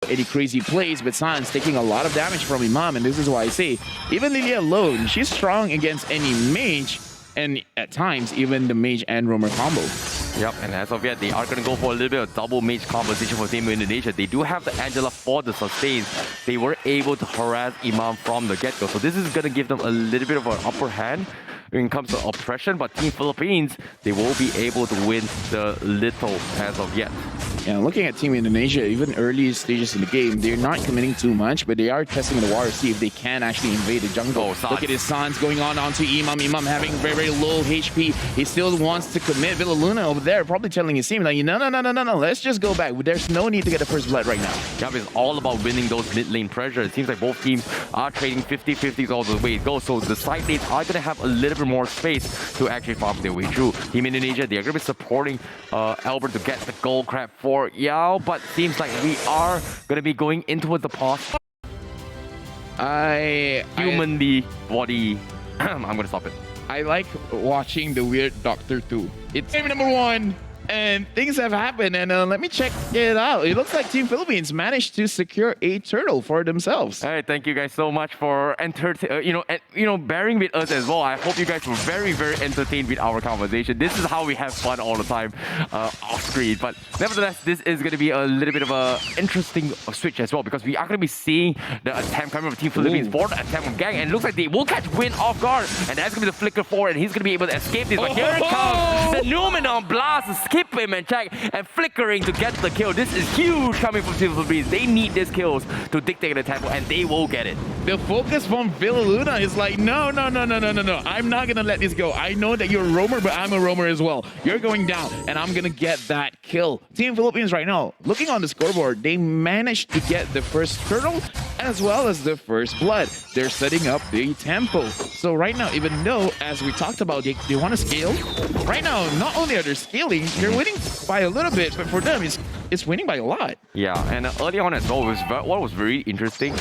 any crazy plays, but Sans taking a lot of damage from Imam, and this is why I say, even Lilia alone, she's strong against any mage, and at times, even the mage and roamer combo. Yep, and as of yet, they are going to go for a little bit of double mage composition for Team Indonesia. They do have the Angela for the sustains. They were able to harass Imam from the get-go. So this is going to give them a little bit of an upper hand when it comes to oppression. But Team Philippines, they will be able to win the little as of yet. Yeah, looking at Team Indonesia, even early stages in the game, they're not committing too much, but they are testing the water to see if they can actually invade the jungle. Oh, look at his Sans going onto Imam. Imam having very, very low HP. He still wants to commit. Villaluna over there probably telling his team, like, no, let's just go back. There's no need to get the first blood right now. Yeah, it's all about winning those mid lane pressure. It seems like both teams are trading 50-50s all the way it goes. So the side lanes are going to have a little bit more space to actually farm their way through. Team Indonesia, they're going to be supporting Albert to get the gold crab for Yao, but seems like we are going to be going into the pause. Humanly body. I'm going to stop it. I like watching the Weird Doctor 2. It's game number 1. And things have happened, and let me check it out. It looks like Team Philippines managed to secure a turtle for themselves. All right, thank you guys so much for bearing with us as well. I hope you guys were very, very entertained with our conversation. This is how we have fun all the time off screen. But nevertheless, this is going to be a little bit of a interesting switch as well, because we are going to be seeing the attempt coming from Team Philippines for the attempt from Gang, and it looks like they will catch Win off guard, and that's going to be the flicker forward, and he's going to be able to escape this. But here it comes, the Numenon blast, skip him and check, and flickering to get the kill. This is huge coming from Team Philippines. They need these kills to dictate the tempo, and they will get it. The focus from Villaluna is like, no. I'm not going to let this go. I know that you're a roamer, but I'm a roamer as well. You're going down, and I'm going to get that kill. Team Philippines right now, looking on the scoreboard, they managed to get the first turtle as well as the first blood. They're setting up the tempo. So right now, even though, as we talked about, they want to scale, right now, not only are they scaling, they're winning by a little bit, but for them, it's winning by a lot. Yeah, and early on as well, what was very interesting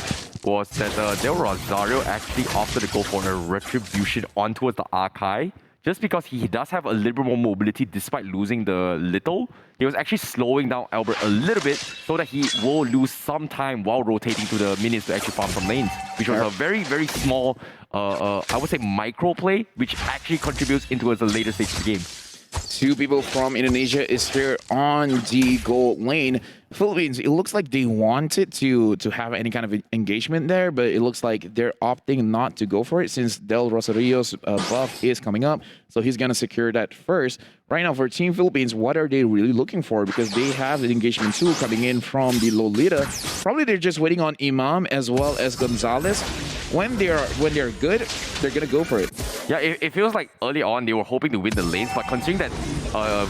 was that Del Rosario actually opted to go for a retribution onto the Archive, just because he does have a little bit more mobility despite losing the little. He was actually slowing down Albert a little bit so that he will lose some time while rotating to the minions to actually farm some lanes, which was a very, very small, I would say, micro play, which actually contributes into the later stage of the game. 2 people from Indonesia is here on the gold lane. Philippines, it looks like they wanted to have any kind of engagement there, but it looks like they're opting not to go for it since Del Rosario's buff is coming up. So he's going to secure that first. Right now, for Team Philippines, what are they really looking for? Because they have the engagement tool coming in from the Lolita. Probably they're just waiting on Imam as well as Gonzalez. When they're good, they're going to go for it. Yeah, it feels like early on they were hoping to win the lanes, but considering that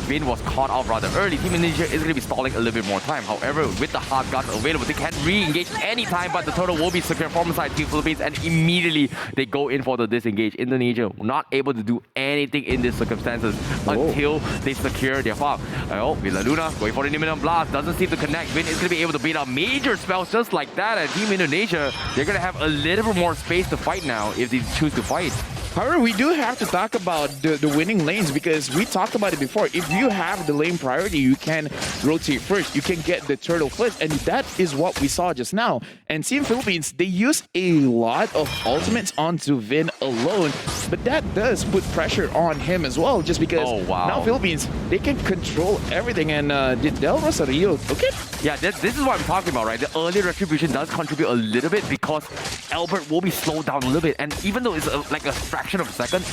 Vin was caught out rather early, Team Indonesia is going to be stalling a little bit more time. However, with the hard guards available, they can re-engage anytime, but the turtle will be secure from the side Team Philippines, and immediately they go in for the disengage. Indonesia not able to do anything in these circumstances until they secure their farm. Villaluna going for the Numenon blast, doesn't seem to connect. Vin is going to be able to beat out major spells just like that, and Team Indonesia, they're going to have a little bit more space to fight now if they choose to fight. However, we do have to talk about the winning lanes, because we talked about it before. If you have the lane priority, you can rotate first. You can get the turtle first, and that is what we saw just now. And Team Philippines, they use a lot of ultimates onto Vin alone, but that does put pressure on him as well, just because now Philippines, they can control everything. And did Del Rosario took it? Yeah, this is what I'm talking about, right? The early retribution does contribute a little bit because Albert will be slowed down a little bit, and even though it's like a fraction of a second,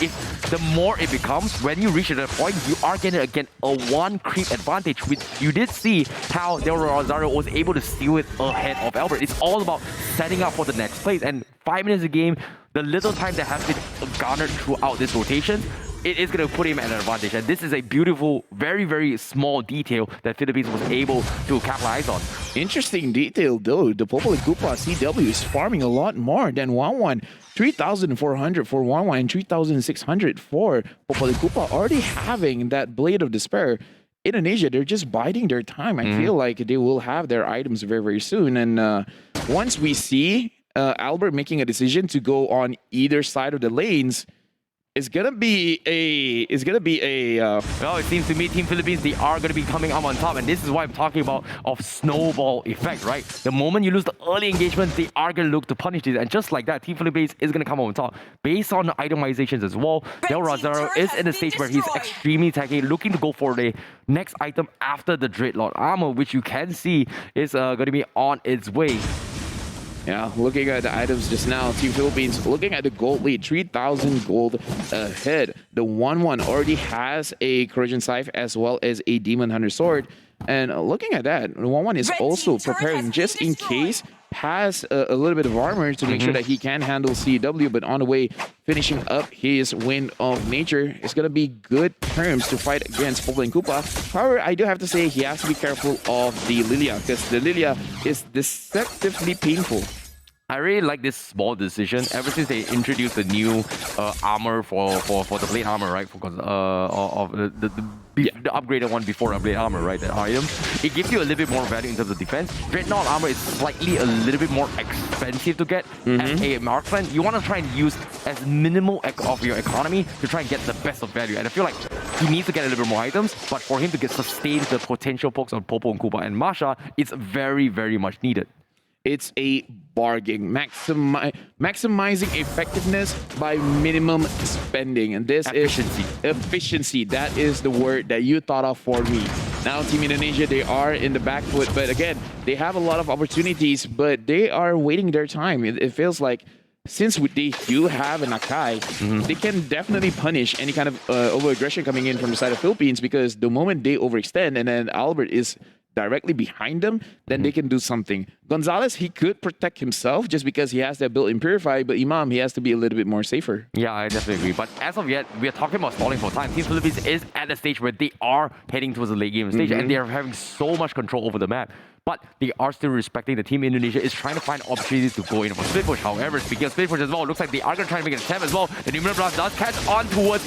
the more it becomes, when you reach that point, you are getting again a 1 creep advantage, which you did see how Del Rosario was able to steal it ahead of Albert. It's all about setting up for the next place, and 5 minutes a game, the little time that has been garnered throughout this rotation, it is going to put him at an advantage. And this is a beautiful, very, very small detail that Philippines was able to capitalize on. Interesting detail, though. The Popoli Koopa CW is farming a lot more than 1-1. 3,400 for 1-1 and 3,600 for Popoli Koopa. Already having that Blade of Despair. Indonesia, they're just biding their time. I feel like they will have their items very, very soon. And once we see Albert making a decision to go on either side of the lanes, It's gonna be a. Well, it seems to me Team Philippines, they are going to be coming up on top, and this is why I'm talking about of snowball effect, right? The moment you lose the early engagement, they are going to look to punish this, and just like that, Team Philippines is going to come up on top. Based on the itemizations as well, Del Rosario is in a stage where he's extremely tanky, looking to go for the next item after the Dreadlord armor, which you can see is going to be on its way. Yeah, looking at the items just now, Team Philippines looking at the gold lead, 3,000 gold ahead. The 1-1 already has a Corrosion Scythe as well as a Demon Hunter Sword. And looking at that, the 1-1 is also preparing just in case, has a little bit of armor to make sure that he can handle CW, but on the way, finishing up his Wind of Nature. It's going to be good terms to fight against Popo and Koopa. However, I do have to say he has to be careful of the Lilia, because the Lilia is deceptively painful. I really like this small decision. Ever since they introduced the new armor for the blade armor, right? Because of the upgraded one before upgrade armor, right? That item, it gives you a little bit more value in terms of defense. Dreadnought armor is slightly a little bit more expensive to get as a marksman. You want to try and use as minimal of your economy to try and get the best of value. And I feel like he needs to get a little bit more items, but for him to get sustain the potential pokes on Popo and Koopa and Masha, it's very, very much needed. It's a bargain, maximizing effectiveness by minimum spending, and this Efficiency. is efficiency. That is the word that you thought of for me. Now, Team Indonesia, they are in the back foot, but again, they have a lot of opportunities, but they are waiting their time. It feels like since they do have an Akai, they can definitely punish any kind of over-aggression coming in from the side of Philippines, because the moment they overextend and then Albert is directly behind them, then they can do something. Gonzalez, he could protect himself just because he has that built-in Purify, but Imam, he has to be a little bit more safer. Yeah, I definitely agree. But as of yet, we are talking about stalling for time. Team Philippines is at a stage where they are heading towards the late game stage, and they are having so much control over the map. But they are still respecting the Team Indonesia is trying to find opportunities to go in for split push. However, speaking of split push as well, it looks like they are going to try to make an attempt as well. The Numinous Blast does catch on towards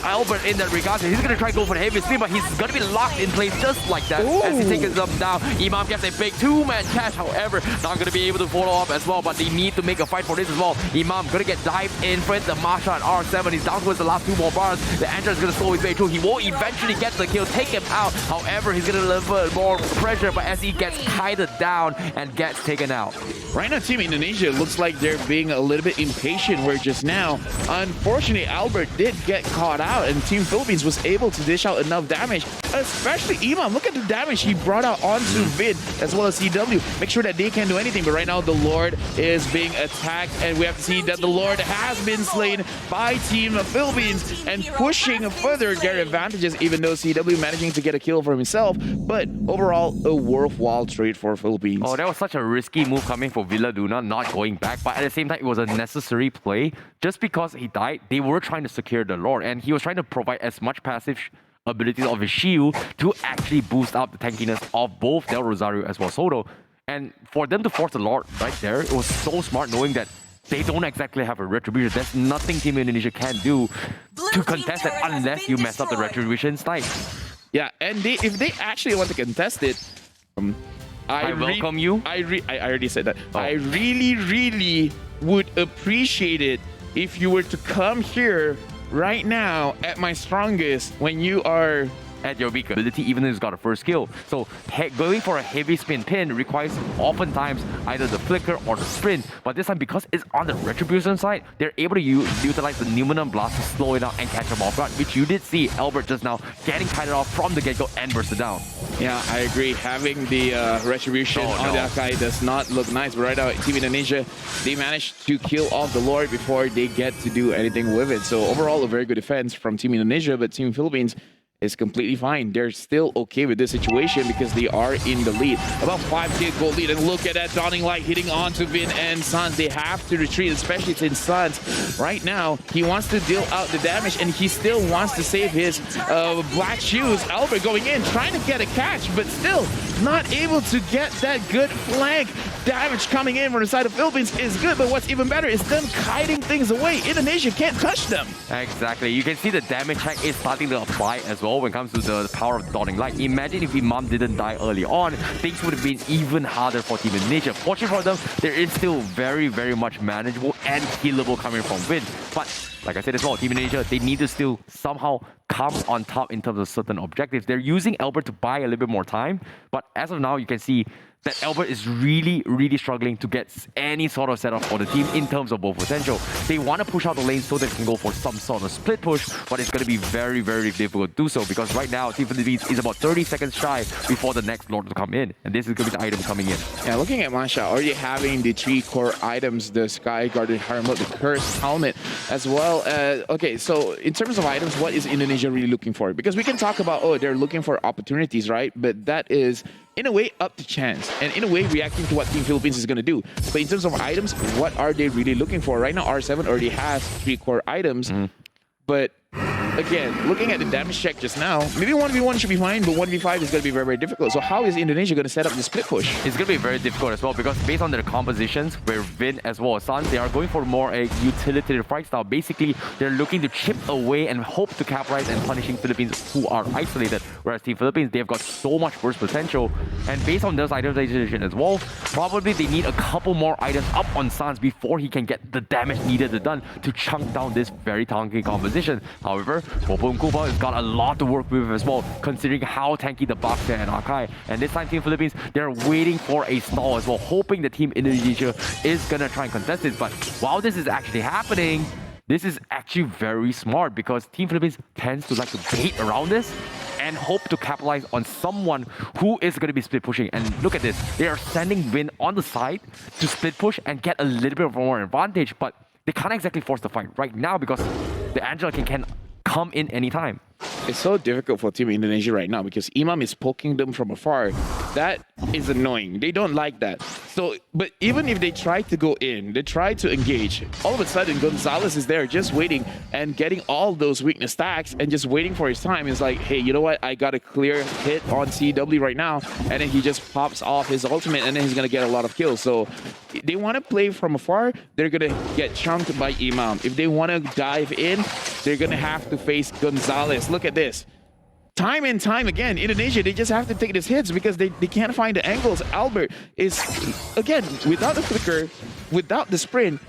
Albert in that regard. So he's going to try to go for the heavy spin, but he's going to be locked in place just like that as he takes them down. Imam gets a big two-man catch. However, not going to be able to follow up as well, but they need to make a fight for this as well. Imam going to get dived in front of the Masha at R7. He's down towards the last two more bars. The Andra is going to slow his way through. He will eventually get the kill, take him out. However, he's going to deliver more pressure, but as he gets kited down and gets taken out. Right now, Team Indonesia looks like they're being a little bit impatient, where just now, unfortunately, Albert did get caught out, and Team Philippines was able to dish out enough damage, especially Imam. Look at the damage he brought out onto Vid as well as CW. Make sure that they can do anything, but right now, the Lord is being attacked, and we have to see that the Lord has been slain by Team Philippines and pushing further their advantages, even though CW managing to get a kill for himself, but overall, a worthwhile trade for Philippines. Oh, that was such a risky move coming for Villa Luna, not going back, but at the same time, it was a necessary play. Just because he died, they were trying to secure the Lord, and he was trying to provide as much passive abilities of his shield to actually boost up the tankiness of both Del Rosario as well as Soto. And for them to force the Lord right there, it was so smart, knowing that they don't exactly have a Retribution. There's nothing Team Indonesia can do to contest it unless you mess up the Retribution snipe. Yeah, and if they actually want to contest it, I welcome you. I already said that. Oh. I really would appreciate it if you were to come here right now at my strongest when you are at your weak ability, even if it's got a first skill. So going for a heavy spin pin requires oftentimes either the flicker or the sprint. But this time, because it's on the Retribution side, they're able to utilize the Numinous Blast to slow it down and catch him off guard, which you did see Albert just now getting kited off from the get-go and burst it down. Yeah, I agree. Having the Retribution on the Akai does not look nice, but right now, Team Indonesia, they managed to kill off the Lord before they get to do anything with it. So overall, a very good defense from Team Indonesia, but Team Philippines is completely fine. They're still okay with this situation because they are in the lead. About 5k gold lead, and look at that Dawning Light hitting onto Vin and Suns. They have to retreat, especially since Suns right now, he wants to deal out the damage and he still wants to save his black shoes. Albert going in, trying to get a catch, but still not able to get that good flank. Damage coming in from the side of Philippines is good, but what's even better is them kiting things away. Indonesia can't touch them. Exactly. You can see the damage check is starting to apply as well well when it comes to the power of the dawning light. Imagine if Imam didn't die early on, things would have been even harder for Team Indonesia. Fortunately for them, there is still very, very much manageable and killable coming from Win. But like I said as well, Team Indonesia, they need to still somehow come on top in terms of certain objectives. They're using Albert to buy a little bit more time, but as of now, you can see that Albert is really, really struggling to get any sort of setup for the team in terms of both potential. They want to push out the lane so they can go for some sort of split push, but it's going to be very, very difficult to do so because right now, Team Philippines is about 30 seconds shy before the next Lord to come in, and this is going to be the item coming in. Yeah, looking at Masha, already having the 3 core items, the Sky Guarded Helmet, the Cursed Helmet, as well as... Okay, so in terms of items, what is Indonesia really looking for? Because we can talk about, oh, they're looking for opportunities, right? But that is, in a way, up to chance, and in a way, reacting to what Team Philippines is going to do. But in terms of items, what are they really looking for? Right now, R7 already has 3 core items, but again, looking at the damage check just now, maybe 1v1 should be fine, but 1v5 is going to be very, very difficult. So how is Indonesia going to set up the split push? It's going to be very difficult as well because based on their compositions, where Vin as well as Sun, they are going for more a utility fight style. Basically, they're looking to chip away and hope to capitalize and punishing Philippines who are isolated. Whereas Team Philippines, they've got so much burst potential. And based on those itemization as well, probably they need a couple more items up on Suns before he can get the damage needed done to chunk down this very tanky composition. However, Popo and Kupa has got a lot to work with as well, considering how tanky the Bakta and Akai. And this time, Team Philippines, they're waiting for a stall as well, hoping the Team Indonesia is gonna try and contest this. But while this is actually happening, this is actually very smart because Team Philippines tends to like to bait around this and hope to capitalize on someone who is going to be split pushing. And look at this, they are sending Win on the side to split push and get a little bit more advantage, but they can't exactly force the fight right now because the Angela can come in anytime. It's so difficult for Team Indonesia right now because Imam is poking them from afar. That is annoying. They don't like that. So, but even if they try to go in, they try to engage, all of a sudden Gonzalez is there just waiting and getting all those weakness stacks and just waiting for his time. It's like, hey, you know what? I got a clear hit on CW right now. And then he just pops off his ultimate and then he's going to get a lot of kills. So they want to play from afar. They're going to get chunked by Imam. If they want to dive in, they're going to have to face Gonzalez. Look at this. Time and time again, Indonesia, they just have to take these hits because they can't find the angles. Albert is, again, without the flicker, without the sprint,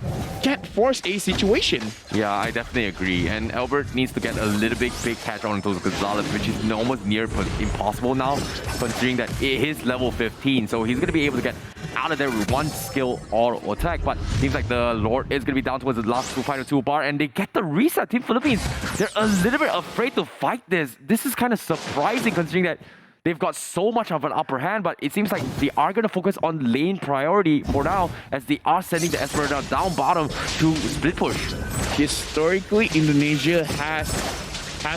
can't force a situation. Yeah, I definitely agree. And Albert needs to get a little big catch on those Gonzalez, which is almost near impossible now, considering that it is level 15. So he's going to be able to get out of there with one skill auto attack, but seems like the Lord is going to be down towards the last final 2 bar, and they get the reset. Team Philippines, they're a little bit afraid to fight this. This is kind of surprising considering that they've got so much of an upper hand, but it seems like they are going to focus on lane priority for now as they are sending the Esmeralda down bottom to split push. Historically, Indonesia has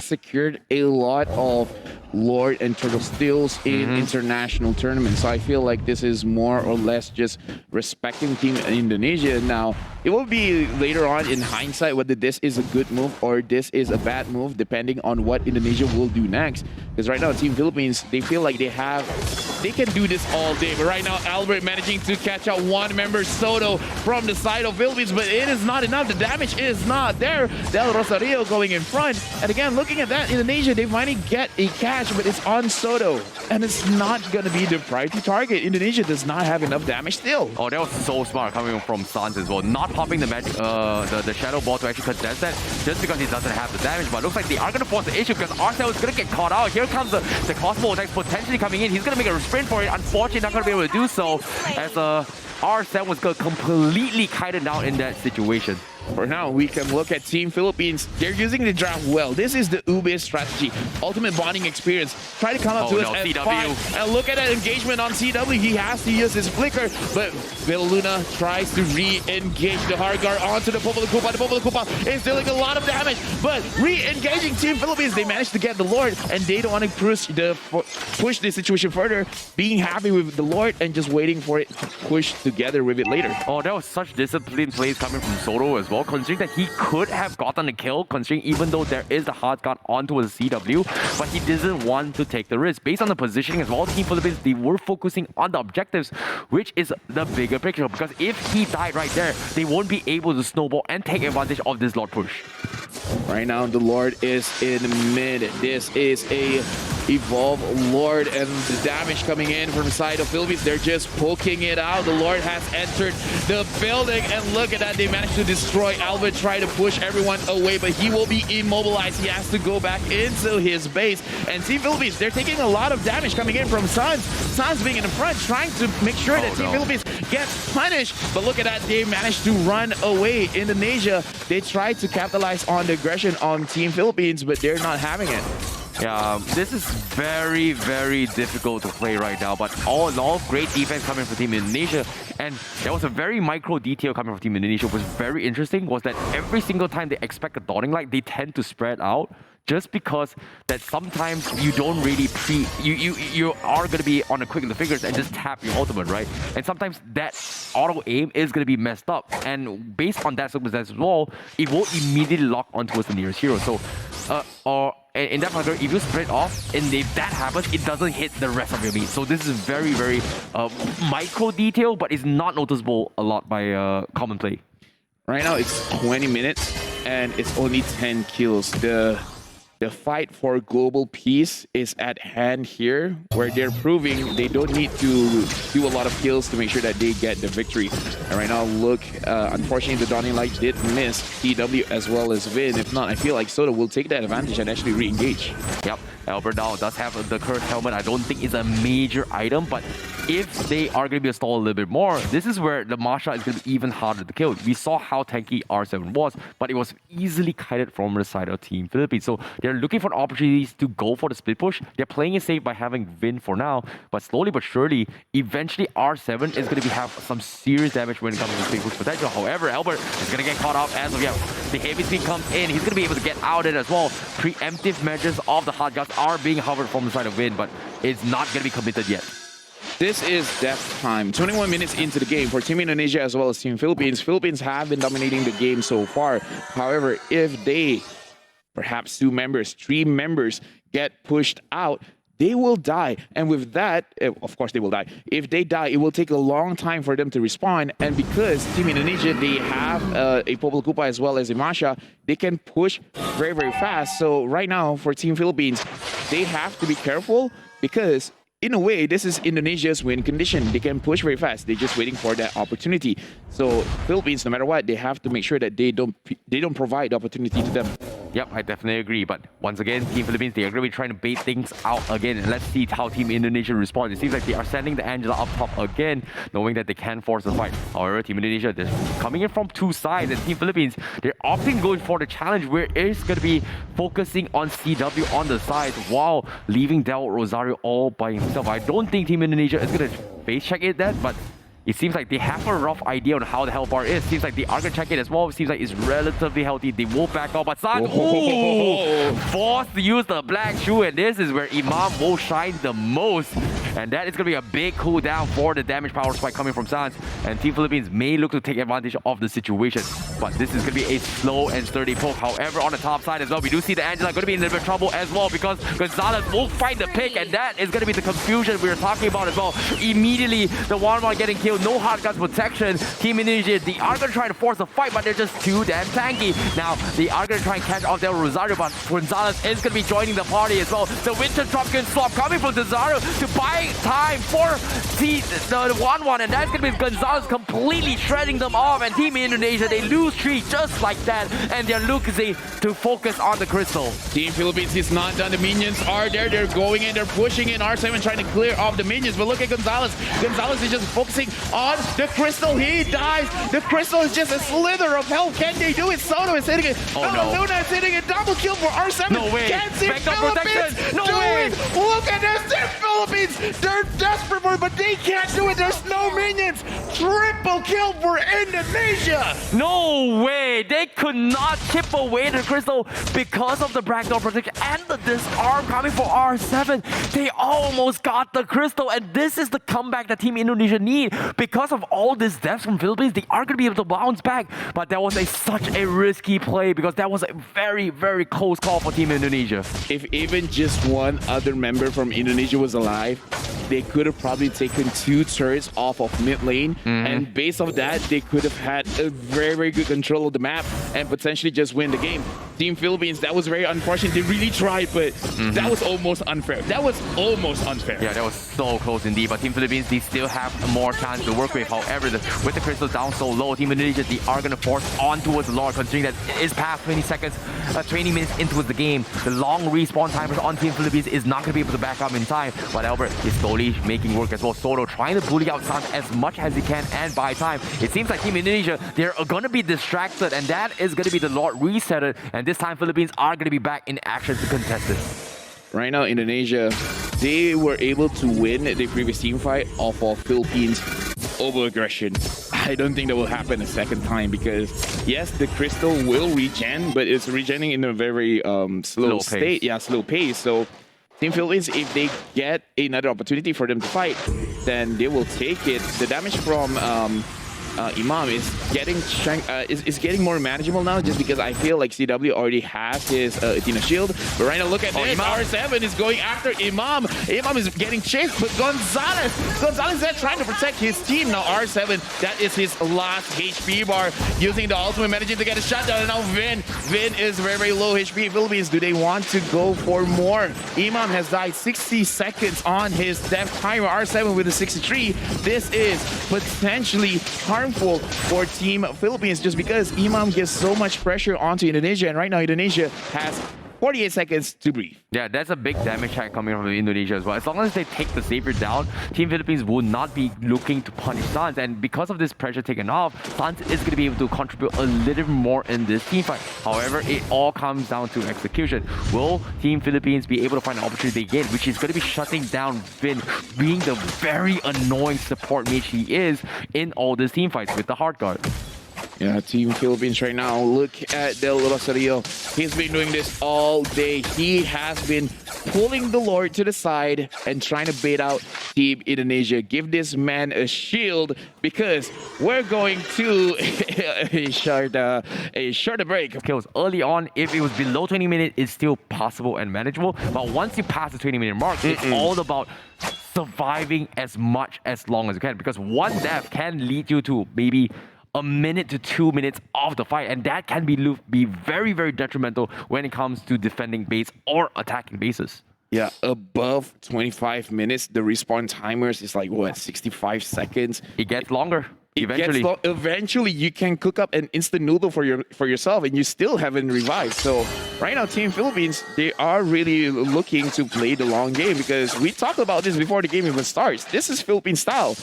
secured a lot of Lord and Turtle Steals in international tournaments. So I feel like this is more or less just respecting Team Indonesia. Now, it will be later on in hindsight whether this is a good move or this is a bad move, depending on what Indonesia will do next. Because right now, Team Philippines, they feel like they can do this all day. But right now, Albert managing to catch out one member, Soto, from the side of Philippines, but it is not enough. The damage is not there. Del Rosario going in front. And again, looking at that, Indonesia, they finally get a catch, but it's on Soto. And it's not going to be the priority target. Indonesia does not have enough damage still. Oh, that was so smart coming from Sans as well. Not popping the magic, the Shadow Ball to actually contest that just because he doesn't have the damage. But it looks like they are going to force the issue because Arcel is going to get caught out. Here comes the crossbow attack potentially coming in. He's going to make a sprint for it. Unfortunately, not going to be able to do so as R7 was going to completely kite it down in that situation. For now, we can look at Team Philippines. They're using the draft well. This is the Ube strategy. Ultimate bonding experience. Try to come up to us at CW. 5. And look at that engagement on CW. He has to use his flicker, but Luna tries to re-engage the hard guard onto the Popo Kupa. The Popo Kupa is dealing a lot of damage, but re-engaging Team Philippines. They managed to get the Lord, and they don't want to push the situation further, being happy with the Lord and just waiting for it to push together with it later. Oh, that was such disciplined plays coming from Soto as well, considering that he could have gotten a kill, considering even though there is the hard guard onto a CW, but he doesn't want to take the risk. Based on the positioning as well, Team Philippines, they were focusing on the objectives, which is the bigger picture, because if he died right there, they won't be able to snowball and take advantage of this Lord push. Right now, the Lord is in mid. This is a Evolve Lord, and the damage coming in from the side of Philippines. They're just poking it out. The Lord has entered the building, and look at that. They managed to destroy Alva, try to push everyone away, but he will be immobilized. He has to go back into his base. And Team Philippines, they're taking a lot of damage coming in from Suns. Suns being in the front, trying to make sure that Team Philippines gets punished. But look at that. They managed to run away. Indonesia, they tried to capitalize on the aggression on Team Philippines, but they're not having it. Yeah, this is very, very difficult to play right now. But all in all, great defense coming from Team Indonesia. And there was a very micro detail coming from Team Indonesia, which was very interesting, was that every single time they expect a dawning light, they tend to spread out. Just because that sometimes you don't really you are going to be on a quick in the fingers and just tap your ultimate, right? And sometimes that auto aim is going to be messed up. And based on that circumstance as well, it will immediately lock on towards the nearest hero. So, or in that particular, if you spread off and if that happens, it doesn't hit the rest of your meat. So this is very, very micro detail, but it's not noticeable a lot by common play. Right now, it's 20 minutes and it's only 10 kills. The fight for global peace is at hand here, where they're proving they don't need to do a lot of kills to make sure that they get the victory. And right now, look, unfortunately, the Dawning Light did miss TW as well as Vin. If not, I feel like Soda will take that advantage and actually re-engage. Yep, Albert now does have the cursed helmet. I don't think it's a major item, but if they are going to be a stall a little bit more, this is where the Masha is going to be even harder to kill. We saw how tanky R7 was, but it was easily kited from the side of Team Philippines. So they're looking for opportunities to go for the split push. They're playing it safe by having Vin for now, but slowly but surely, eventually R7 is going to have some serious damage when it comes to split push potential. However, Albert is going to get caught up as of yet. The heavy speed comes in. He's going to be able to get out of it as well. Preemptive measures of the hot guns are being hovered from the side of Vin, but it's not going to be committed yet. This is death time. 21 minutes into the game for Team Indonesia as well as Team Philippines. Philippines have been dominating the game so far. However, if they, perhaps 2 members, 3 members, get pushed out, they will die. And with that, of course they will die. If they die, it will take a long time for them to respawn. And because Team Indonesia, they have a Popol Kupa as well as a Masha, they can push very, very fast. So right now, for Team Philippines, they have to be careful because in a way, this is Indonesia's win condition. They can push very fast. They're just waiting for that opportunity. So Philippines, no matter what, they have to make sure that they don't provide the opportunity to them. Yep, I definitely agree. But once again, Team Philippines, they are going to be trying to bait things out again. And let's see how Team Indonesia responds. It seems like they are sending the Angela up top again, knowing that they can force the fight. However, Team Indonesia, they're coming in from 2 sides. And Team Philippines, they're opting going for the challenge where it's going to be focusing on CW on the side while leaving Del Rosario all by himself. I don't think Team Indonesia is going to face check it that, but it seems like they have a rough idea on how the hell bar is. Seems like they are going to check it as well. It seems like it's relatively healthy. They will back off. But San, forced to use the black shoe. And this is where Imam will shine the most. And that is going to be a big cooldown for the damage power spike coming from Sans. And Team Philippines may look to take advantage of the situation. But this is going to be a slow and sturdy poke. However, on the top side as well, we do see the Angela going to be in a little bit of trouble as well because Gonzalez will find the pick. And that is going to be the confusion we were talking about as well. Immediately, the 1-1 getting killed. No hard guns protection. Team Indonesia, they are going to try to force a fight, but they're just too damn tanky. Now, they are going to try and catch off Del Rosario, but Gonzalez is going to be joining the party as well. The Winter Trumpkin swap coming from Rosario to buy time for the 1-1, and that's going to be Gonzalez completely shredding them off, and Team Indonesia, they lose 3 just like that, and they're looking to focus on the crystal. Team Philippines is not done. The minions are there. They're going in. They're pushing in. R7 trying to clear off the minions, but look at Gonzalez. Gonzalez is just focusing on the crystal. He dies. The crystal is just a slither of health. Can they do it? Soto is hitting it. Oh no. Luna is hitting it. Double kill for R7. No way. Can Team Backdoor Philippines protection. No do way. it? Look at this. Team Philippines. They're desperate for it, but they can't do it. There's no minions. Triple kill for Indonesia. No way. They could not chip away the crystal because of the backdoor protection and the disarm coming for R7. They almost got the crystal, and this is the comeback that Team Indonesia need. Because of all this deaths from Philippines, they are going to be able to bounce back. But that was such a risky play because that was a very, very close call for Team Indonesia. If even just one other member from Indonesia was alive, they could have probably taken 2 turrets off of mid lane, and based on that, they could have had a very, very good control of the map and potentially just win the game. Team Philippines, that was very unfortunate. They really tried, but that was almost unfair. That was almost unfair. Yeah, that was so close indeed. But Team Philippines, they still have more chance to work with. However, with the crystals down so low, Team Indonesia, they are going to force on towards the Lord, considering that it is past 20 seconds, 20 minutes into the game. The long respawn timers on Team Philippines is not going to be able to back up in time. But Albert is slowly making work as well. Soto trying to bully out Sans as much as he can and buy time. It seems like Team Indonesia, they're going to be distracted, and that is going to be the Lord resetted. And this time, Philippines are going to be back in action to contest this. Right now, Indonesia, they were able to win the previous team fight off of Philippines over-aggression. I don't think that will happen a second time because, yes, the crystal will regen, but it's regenerating in a very slow state. Yeah, slow pace. So Team Philippines, if they get another opportunity for them to fight, then they will take it. The damage from Imam is getting more manageable now, just because I feel like CW already has his Athena shield. But right now, look at this. R7 is going after Imam. Imam is getting chased, but Gonzalez is trying to protect his team. Now R7, that is his last HP bar, using the ultimate, managing to get a shutdown. And now Vin is very, very low HP. Philippines, do they want to go for more? Imam has died 60 seconds on his death timer. R7 with a 63. This is potentially harmful for Team Philippines, just because Imam gives so much pressure onto Indonesia, and right now Indonesia has 48 seconds to breathe. Yeah, that's a big damage hack coming from Indonesia as well. As long as they take the Savior down, Team Philippines will not be looking to punish Sans. And because of this pressure taken off, Sans is going to be able to contribute a little more in this team fight. However, it all comes down to execution. Will Team Philippines be able to find an opportunity again, which is going to be shutting down Vin, being the very annoying support mage he is in all these team fights with the hard guard? Yeah, Team Philippines right now, look at Del Rosario. He's been doing this all day. He has been pulling the Lord to the side and trying to bait out Team Indonesia. Give this man a shield, because we're going to a shorter break. Kills early on, if it was below 20 minutes, it's still possible and manageable. But once you pass the 20-minute mark, it's all about surviving as much as long as you can, because one death can lead you to maybe a minute to 2 minutes of the fight, and that can be very, very detrimental when it comes to defending base or attacking bases. Yeah, above 25 minutes, the respawn timers is like, what, 65 seconds? It gets longer. Eventually, you can cook up an instant noodle for yourself, and you still haven't revived. So right now, Team Philippines, they are really looking to play the long game, because we talked about this before the game even starts. This is Philippine style.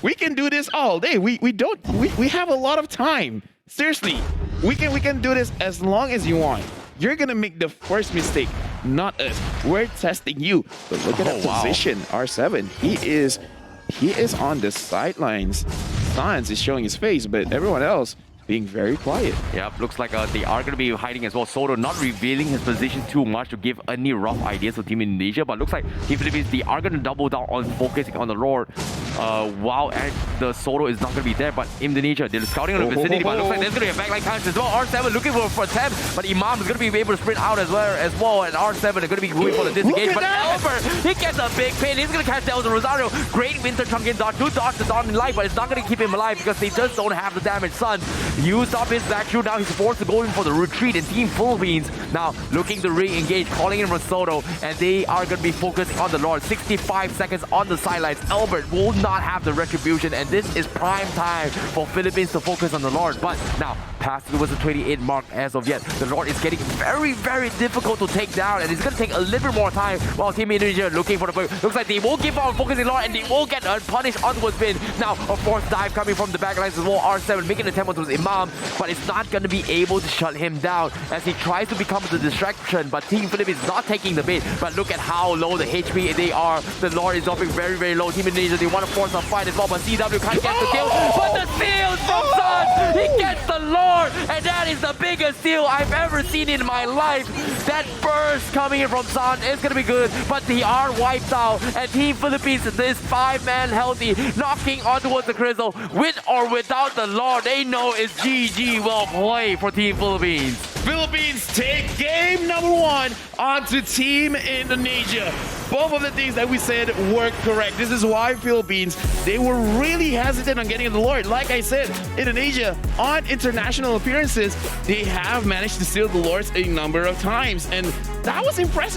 We can do this all day. We have a lot of time. Seriously, we can do this as long as you want. You're gonna make the first mistake, not us. We're testing you. But look at that position, R7. He is on the sidelines. Sans is showing his face, but everyone else being very quiet. Yep, looks like they are going to be hiding as well. Soto not revealing his position too much to give any rough ideas to Team Indonesia, but looks like Team Philippines, they are going to double down on focusing on the Lord. Wow, and the Soto is not going to be there, but Indonesia, they're scouting on the vicinity, but looks like there's going to be a backline chance as well. R7 looking for a attempt, but Imam is going to be able to sprint out as well, and R7 are going to be going for the disengage, but Albert, he gets a big pin. He's going to catch Del Rosario. Great Winter Chunk in dodge. Good dodge the Dawn in life, but it's not going to keep him alive because they just don't have the damage. Sun used up his back shoot. Now he's forced to go in for the retreat, and Team Philippines now looking to re-engage, calling in from Soto, and they are going to be focusing on the Lord. 65 seconds on the sidelines. Albert will not have the retribution, and this is prime time for Philippines to focus on the Lord. But now, past towards the 28 mark as of yet, the Lord is getting very, very difficult to take down, and it's going to take a little bit more time while Team Indonesia looking for the point. Looks like they will give up on focusing Lord, and they will get punished onwards Vin. Now, a fourth dive coming from the backlines as well. R7 making an attempt towards Imam, but it's not going to be able to shut him down as he tries to become the distraction, but Team Philippines not taking the bait. But look at how low the HP they are. The Lord is dropping very, very low. Team Indonesia, they want to force a fight as well, but CW can't get the kill. But the steals from Sun! He gets the Lord, and that is the biggest steal I've ever seen in my life. That burst coming in from Sun is going to be good, but they are wiped out, and Team Philippines, this 5-man healthy, knocking on towards the crystal. With or without the Lord, they know it's GG. Well played for Team Philippines. Philippines take game number 1 onto Team Indonesia. both of the things that we said were correct. This is why Philippines, they were really hesitant on getting the Lord. Like I said, Indonesia, on international appearances, they have managed to steal the Lords a number of times. And that was impressive.